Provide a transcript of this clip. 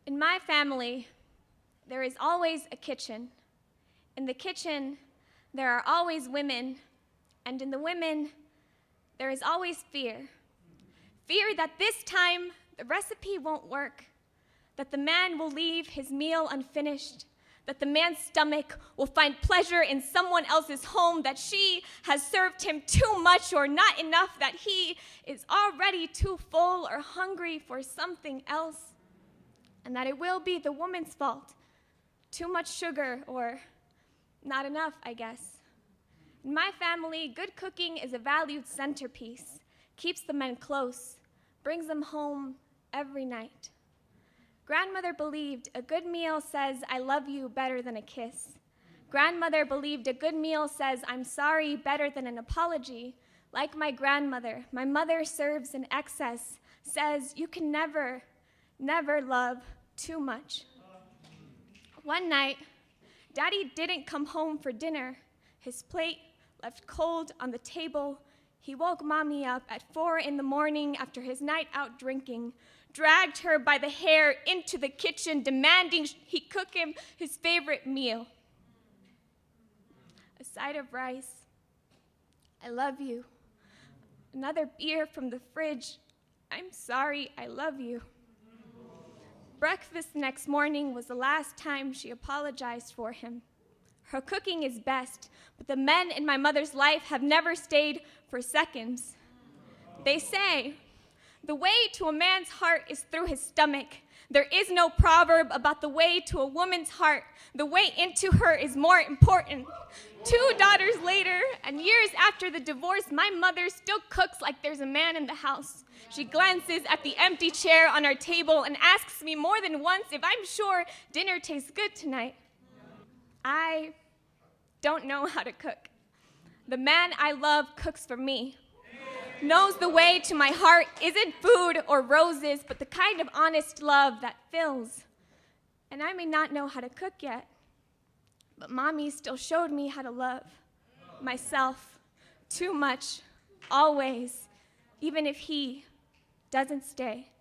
In my family, there is always a kitchen. In the kitchen, there are always women, and in the women, there is always fear. Fear that this time the recipe won't work, that the man will leave his meal unfinished, that the man's stomach will find pleasure in someone else's home, that she has served him too much or not enough, that he is already too full or hungry for something else, and that it will be the woman's fault. Too much sugar or not enough, I guess. In my family, good cooking is a valued centerpiece, keeps the men close, brings them home every night. Grandmother believed a good meal says, "I love you," better than a kiss. Grandmother believed a good meal says, "I'm sorry," better than an apology. Like my grandmother, my mother serves in excess, says, "You can never, never love too much." One night, Daddy didn't come home for dinner. His plate left cold on the table. He woke Mommy up at 4 a.m. after his night out drinking, dragged her by the hair into the kitchen, demanding he cook him his favorite meal. A side of rice. "I love you." Another beer from the fridge. "I'm sorry, I love you." Breakfast next morning was the last time she apologized for him. Her cooking is best, but the men in my mother's life have never stayed for seconds. They say, "The way to a man's heart is through his stomach." There is no proverb about the way to a woman's heart. The way into her is more important. 2 daughters later, and years after the divorce, my mother still cooks like there's a man in the house. She glances at the empty chair on our table and asks me more than once if I'm sure dinner tastes good tonight. I don't know how to cook. The man I love cooks for me. Knows the way to my heart isn't food or roses, but the kind of honest love that fills. And I may not know how to cook yet, but Mommy still showed me how to love myself too much, always, even if he doesn't stay.